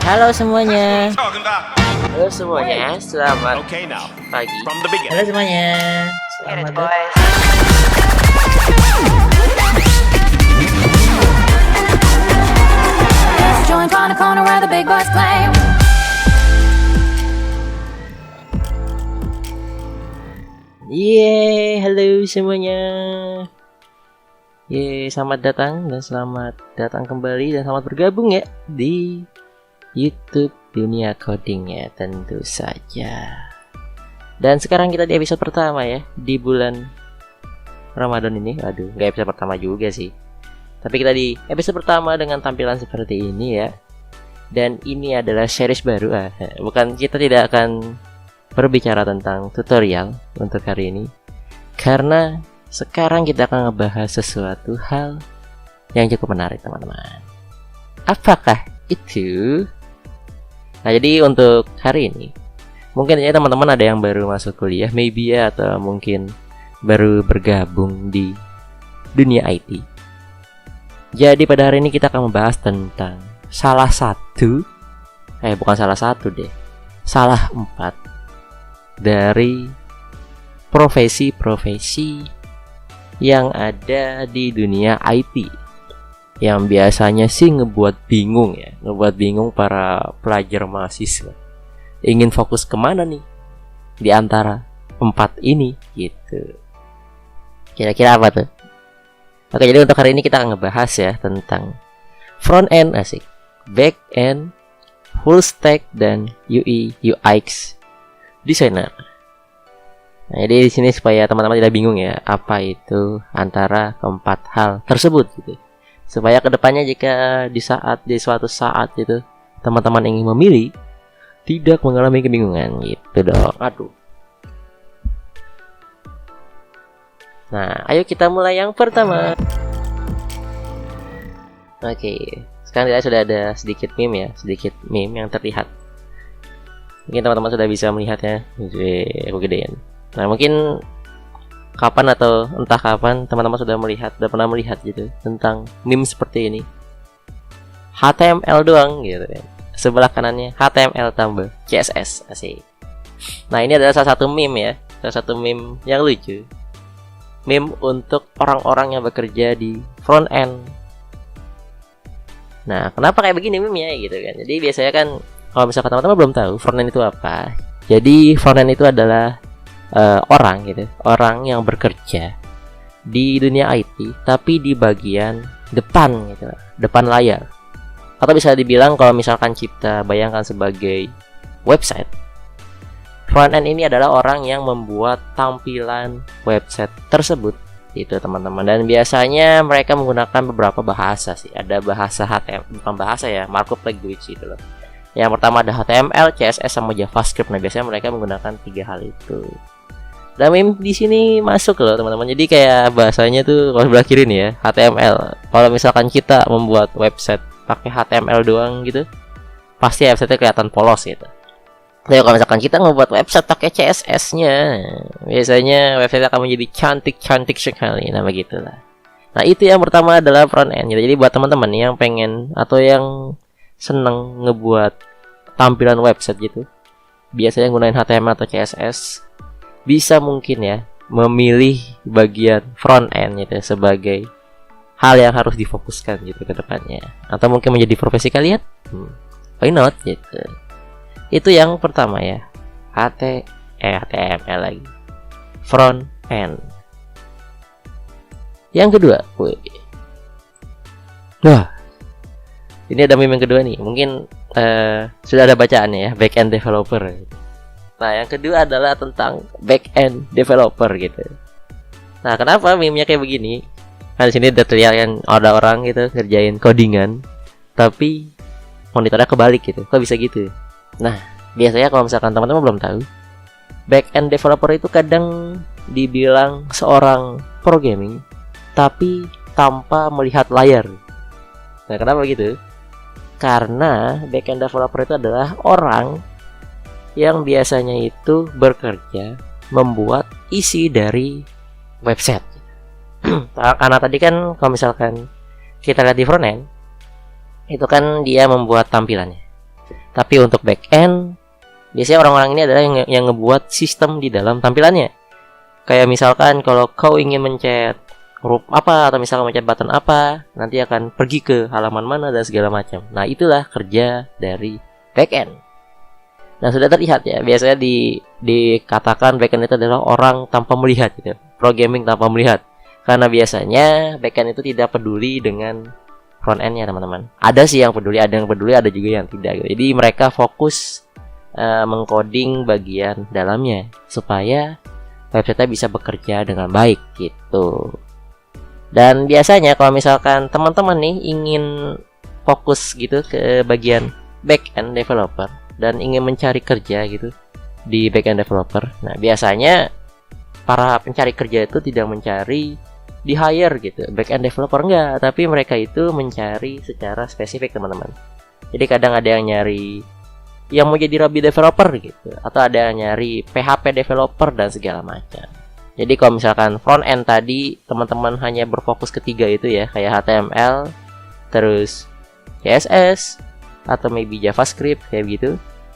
Halo semuanya. Halo semuanya, selamat pagi. Halo semuanya. Selamat datang. Joint on the corner where the big boys play. Halo semuanya. Selamat datang dan selamat datang kembali dan selamat bergabung ya di YouTube Dunia Coding ya, tentu saja. Dan sekarang kita di episode pertama ya, di bulan Ramadan ini. Aduh, nggak episode pertama juga sih. Tapi kita di episode pertama dengan tampilan seperti ini ya. Dan ini adalah series baru. Bukan, kita tidak akan berbicara tentang tutorial untuk hari ini, karena sekarang kita akan ngebahas sesuatu hal yang cukup menarik teman-teman. Apakah itu? Nah, jadi untuk hari ini mungkin ya teman-teman ada yang baru masuk kuliah maybe ya, atau mungkin baru bergabung di dunia IT. Jadi pada hari ini kita akan membahas tentang salah 4 dari profesi-profesi yang ada di dunia IT, yang biasanya sih ngebuat bingung para pelajar mahasiswa. Ingin fokus kemana nih di antara 4 ini gitu. Kira-kira apa tuh? Oke, jadi untuk hari ini kita akan ngebahas ya tentang front end, back end, full stack, dan UI UX designer. Nah, jadi di sini supaya teman-teman tidak bingung ya, apa itu antara keempat hal tersebut gitu. Supaya kedepannya jika di suatu saat itu teman-teman ingin memilih, tidak mengalami kebingungan gitu dong. Aduh. Nah, ayo kita mulai yang pertama. Oke, sekarang kita sudah ada sedikit meme yang terlihat. Mungkin teman-teman sudah bisa melihatnya. Aku gedein. Nah, mungkin entah kapan teman-teman sudah pernah melihat gitu tentang meme seperti ini. HTML doang gitu kan. Sebelah kanannya HTML tambah CSS, asik. Nah, ini adalah salah satu meme yang lucu. Meme untuk orang-orang yang bekerja di front end. Nah, kenapa kayak begini meme-nya gitu kan. Jadi biasanya kan kalau misalkan teman-teman belum tahu front end itu apa. Jadi front end itu adalah orang yang bekerja di dunia IT tapi di bagian depan gitu, depan layar. Atau bisa dibilang kalau misalkan kita bayangkan sebagai website, front end ini adalah orang yang membuat tampilan website tersebut itu teman-teman. Dan biasanya mereka menggunakan beberapa bahasa sih. Ada bahasa HTML, bukan bahasa ya, markup language gitu loh. Yang pertama ada HTML, CSS, sama JavaScript. Nah, biasanya mereka menggunakan 3 hal itu. Dan meme di sini masuk loh teman-teman. Jadi kayak bahasanya tuh kalau sebelah kiri nih ya, HTML. Kalau misalkan kita membuat website pakai HTML doang gitu, pasti website-nya kelihatan polos gitu. Tapi kalau misalkan kita membuat website pakai CSS-nya, biasanya website akan menjadi cantik-cantik sekali. Nah, begitulah. Nah, itu yang pertama adalah front end gitu. Jadi buat teman-teman yang pengen atau yang seneng ngebuat tampilan website gitu, biasanya gunain HTML atau CSS, bisa mungkin ya memilih bagian front end gitu sebagai hal yang harus difokuskan gitu ke depannya, atau mungkin menjadi profesi kalian. Why not gitu. Itu yang pertama ya, HTML lagi, front end. Yang kedua, ini ada meme yang kedua nih. Mungkin sudah ada bacaannya ya, back end developer. Nah, yang kedua adalah tentang back end developer gitu. Nah, kenapa meme-nya kayak begini? Kan di sini udah terlihat kan ada orang gitu kerjain codingan, tapi monitornya kebalik gitu. Kok bisa gitu? Nah, biasanya kalau misalkan teman-teman belum tahu, back end developer itu kadang dibilang seorang programming tapi tanpa melihat layar. Nah, kenapa gitu? Karena back end developer itu adalah orang yang biasanya itu bekerja membuat isi dari website. Karena tadi kan kalau misalkan kita lihat di front end, itu kan dia membuat tampilannya. Tapi untuk back end, biasanya orang-orang ini adalah yang ngebuat sistem di dalam tampilannya. Kayak misalkan kalau kau ingin mencet huruf apa atau misalkan mencet button apa, nanti akan pergi ke halaman mana dan segala macam. Nah, itulah kerja dari back end. Nah, sudah terlihat ya, biasanya dikatakan back end itu adalah orang tanpa melihat gitu. Programming tanpa melihat. Karena biasanya back end itu tidak peduli dengan front end-nya, teman-teman. Ada sih yang peduli, ada juga yang tidak gitu. Jadi mereka fokus mengcoding bagian dalamnya supaya website bisa bekerja dengan baik gitu. Dan biasanya kalau misalkan teman-teman nih ingin fokus gitu ke bagian back end developer dan ingin mencari kerja gitu di back end developer, nah biasanya para pencari kerja itu tidak mencari di hire gitu back end developer, enggak, tapi mereka itu mencari secara spesifik, teman-teman. Jadi kadang ada yang nyari yang mau jadi Ruby developer gitu, atau ada yang nyari PHP developer dan segala macam. Jadi kalau misalkan front end tadi teman-teman hanya berfokus ketiga itu ya, kayak HTML, terus CSS, atau maybe JavaScript kayak gitu.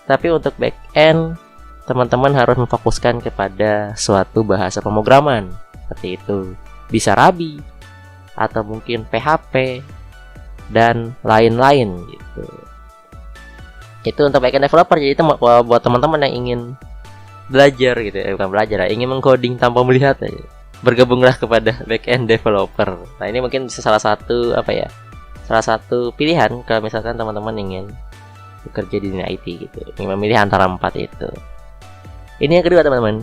Tapi untuk back end teman-teman harus memfokuskan kepada suatu bahasa pemrograman seperti itu. Bisa Ruby atau mungkin PHP dan lain-lain gitu. Itu untuk backend developer. Jadi itu buat teman-teman yang ingin belajar gitu ya, bukan belajar ya, ingin mengcoding tanpa melihat aja, bergabunglah kepada backend developer. Nah, ini mungkin bisa salah satu salah satu pilihan kalau misalkan teman-teman ingin bekerja di dunia IT gitu, ingin memilih antara 4 itu. Ini yang kedua, teman-teman.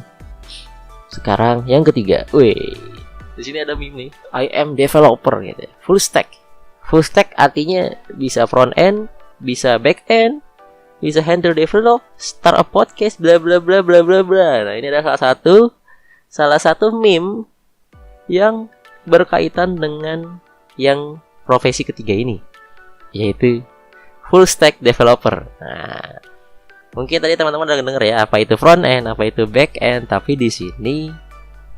Sekarang yang ketiga. Wih, di sini ada meme nih, I am developer gitu, full stack. Full stack artinya bisa front end, bisa back end, bisa handle develop, start a podcast, bla bla bla bla bla bla. Nah, ini adalah salah satu meme yang berkaitan dengan yang profesi ketiga ini, yaitu full stack developer. Nah, mungkin tadi teman-teman udah denger ya, apa itu front end, apa itu back end, tapi di sini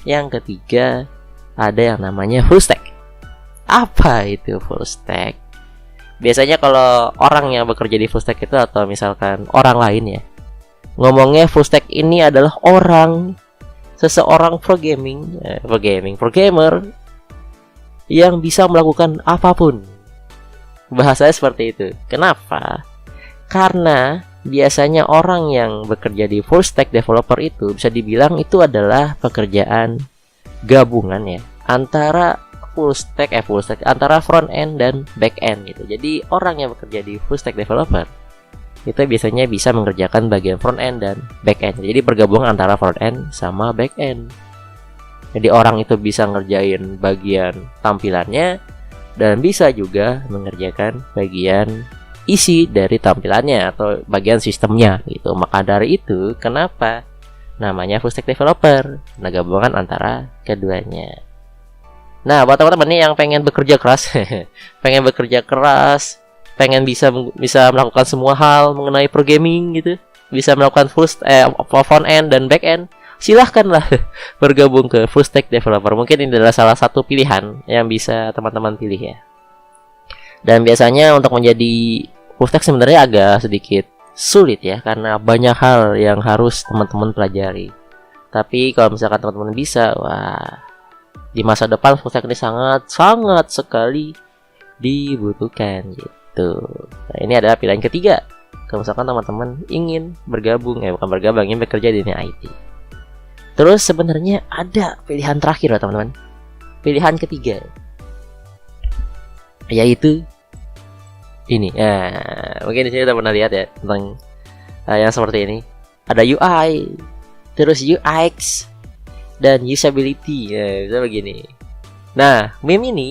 yang ketiga ada yang namanya full stack. Apa itu full stack? Biasanya kalau orang yang bekerja di full stack itu, atau misalkan orang lain ya, ngomongnya full stack ini adalah seseorang programmer yang bisa melakukan apapun. Bahasanya seperti itu. Kenapa? Karena biasanya orang yang bekerja di full stack developer itu bisa dibilang itu adalah pekerjaan gabungan ya, antara full stack antara front end dan back end gitu. Jadi orang yang bekerja di full stack developer itu biasanya bisa mengerjakan bagian front end dan back end. Jadi pergabungan antara front end sama back end. Jadi orang itu bisa ngerjain bagian tampilannya dan bisa juga mengerjakan bagian isi dari tampilannya atau bagian sistemnya gitu. Maka dari itu kenapa namanya full stack developer, nah gabungan antara keduanya. Nah, buat teman-teman nih yang pengen bekerja keras, pengen bisa melakukan semua hal mengenai programming gitu, bisa melakukan front end dan back end, silahkanlah bergabung ke full stack developer. Mungkin ini adalah salah satu pilihan yang bisa teman-teman pilih ya. Dan biasanya untuk menjadi full stack sebenarnya agak sedikit sulit ya, karena banyak hal yang harus teman-teman pelajari. Tapi kalau misalkan teman-teman bisa, wah, di masa depan full stack ini sangat sekali dibutuhkan gitu. Nah, ini adalah pilihan ketiga kalau misalkan teman-teman ingin ingin bekerja di dunia IT. Terus sebenarnya ada pilihan terakhir loh, teman-teman. Pilihan ketiga, yaitu ini. Mungkin di sini kita pernah lihat ya tentang yang seperti ini. Ada UI, terus UX, dan usability ya, bisa begini. Nah, meme ini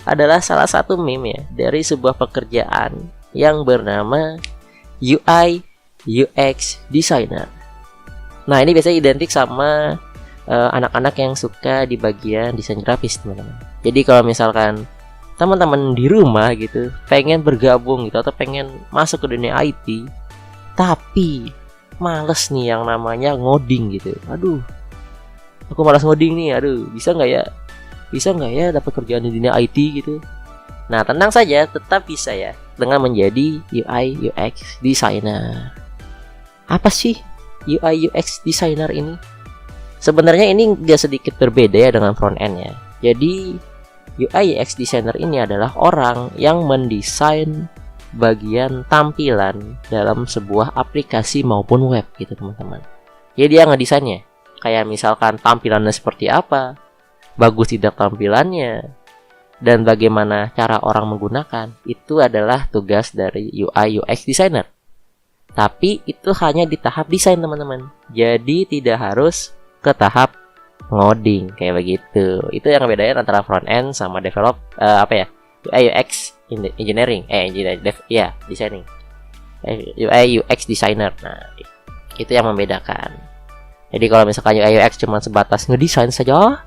adalah salah satu meme ya dari sebuah pekerjaan yang bernama UI UX designer. Nah, ini biasanya identik sama anak-anak yang suka di bagian desain grafis, teman-teman. Jadi kalau misalkan teman-teman di rumah gitu pengen bergabung gitu atau pengen masuk ke dunia IT, tapi males nih yang namanya ngoding gitu. Aduh, aku malas ngoding nih. Aduh, bisa nggak ya dapat kerjaan di dunia IT gitu? Nah, tenang saja, tetap bisa ya dengan menjadi UI UX designer. Apa sih UI UX designer ini? Sebenarnya ini dia sedikit berbeda ya dengan front end ya. Jadi UI UX designer ini adalah orang yang mendesain bagian tampilan dalam sebuah aplikasi maupun web gitu teman-teman. Jadi dia ngedesainnya. Kayak misalkan tampilannya seperti apa, bagus tidak tampilannya, dan bagaimana cara orang menggunakan. Itu adalah tugas dari UI UX designer. Tapi itu hanya di tahap desain teman-teman. Jadi tidak harus ke tahap ngoding kayak begitu. Itu yang bedain antara front end sama develop UI UX engineering, designing. UI UX designer. Nah, itu yang membedakan. Jadi kalau misalkan UI UX cuma sebatas ngedesain saja,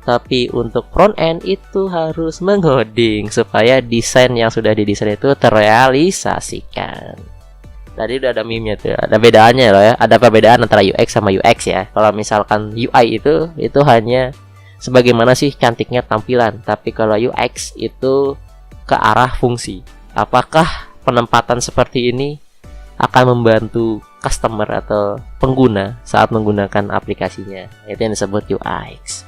tapi untuk front end itu harus mengoding supaya desain yang sudah didesain itu terrealisasikan. Tadi udah ada meme-nya tuh, ada bedaannya loh ya. Ada perbedaan antara UX sama UX ya. Kalau misalkan UI itu hanya sebagaimana sih cantiknya tampilan, tapi kalau UX itu ke arah fungsi. Apakah penempatan seperti ini akan membantu customer atau pengguna saat menggunakan aplikasinya? Itu yang disebut UX.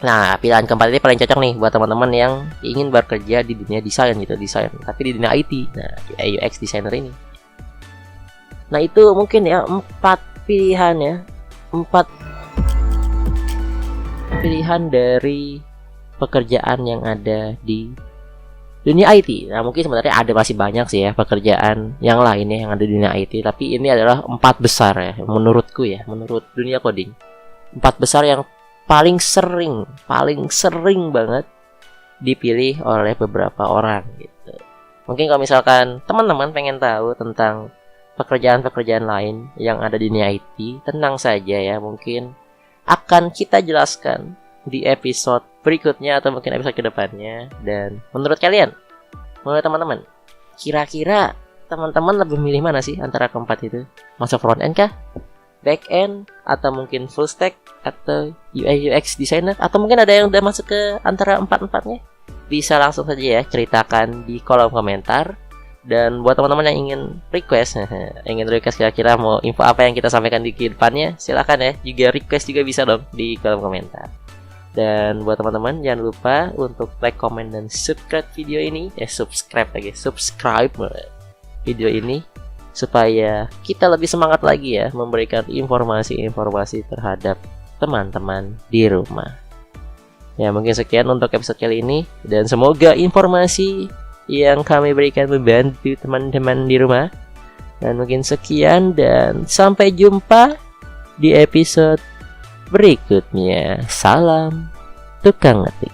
Nah, pilihan keempat ini paling cocok nih buat teman-teman yang ingin bekerja di dunia desain gitu, tapi di dunia IT. Nah, UI UX designer ini. Nah, itu mungkin ya 4 pilihan ya. 4 pilihan dari pekerjaan yang ada di dunia IT. Nah, mungkin sebenarnya ada masih banyak sih ya pekerjaan yang lainnya yang ada di dunia IT, tapi ini adalah 4 besar ya menurutku ya, menurut dunia coding. 4 besar yang paling sering banget dipilih oleh beberapa orang gitu. Mungkin kalau misalkan teman-teman pengen tahu tentang pekerjaan-pekerjaan lain yang ada di dunia IT, tenang saja ya, mungkin akan kita jelaskan di episode berikutnya atau mungkin episode kedepannya. Dan menurut teman-teman, kira-kira teman-teman lebih milih mana sih antara keempat itu? Masuk front end kah? Back end? Atau mungkin full stack? Atau UI UX designer? Atau mungkin ada yang udah masuk ke antara empat-empatnya? Bisa langsung saja ya ceritakan di kolom komentar. Dan buat teman-teman yang ingin request kira-kira mau info apa yang kita sampaikan di depannya, silakan ya. Juga request juga bisa dong di kolom komentar. Dan buat teman-teman jangan lupa untuk like, comment, dan subscribe video ini. Subscribe video ini supaya kita lebih semangat lagi ya memberikan informasi-informasi terhadap teman-teman di rumah. Ya, mungkin sekian untuk episode kali ini, dan semoga informasi yang kami berikan membantu teman-teman di rumah. Dan mungkin sekian, dan sampai jumpa di episode berikutnya. Salam tukang ngetik.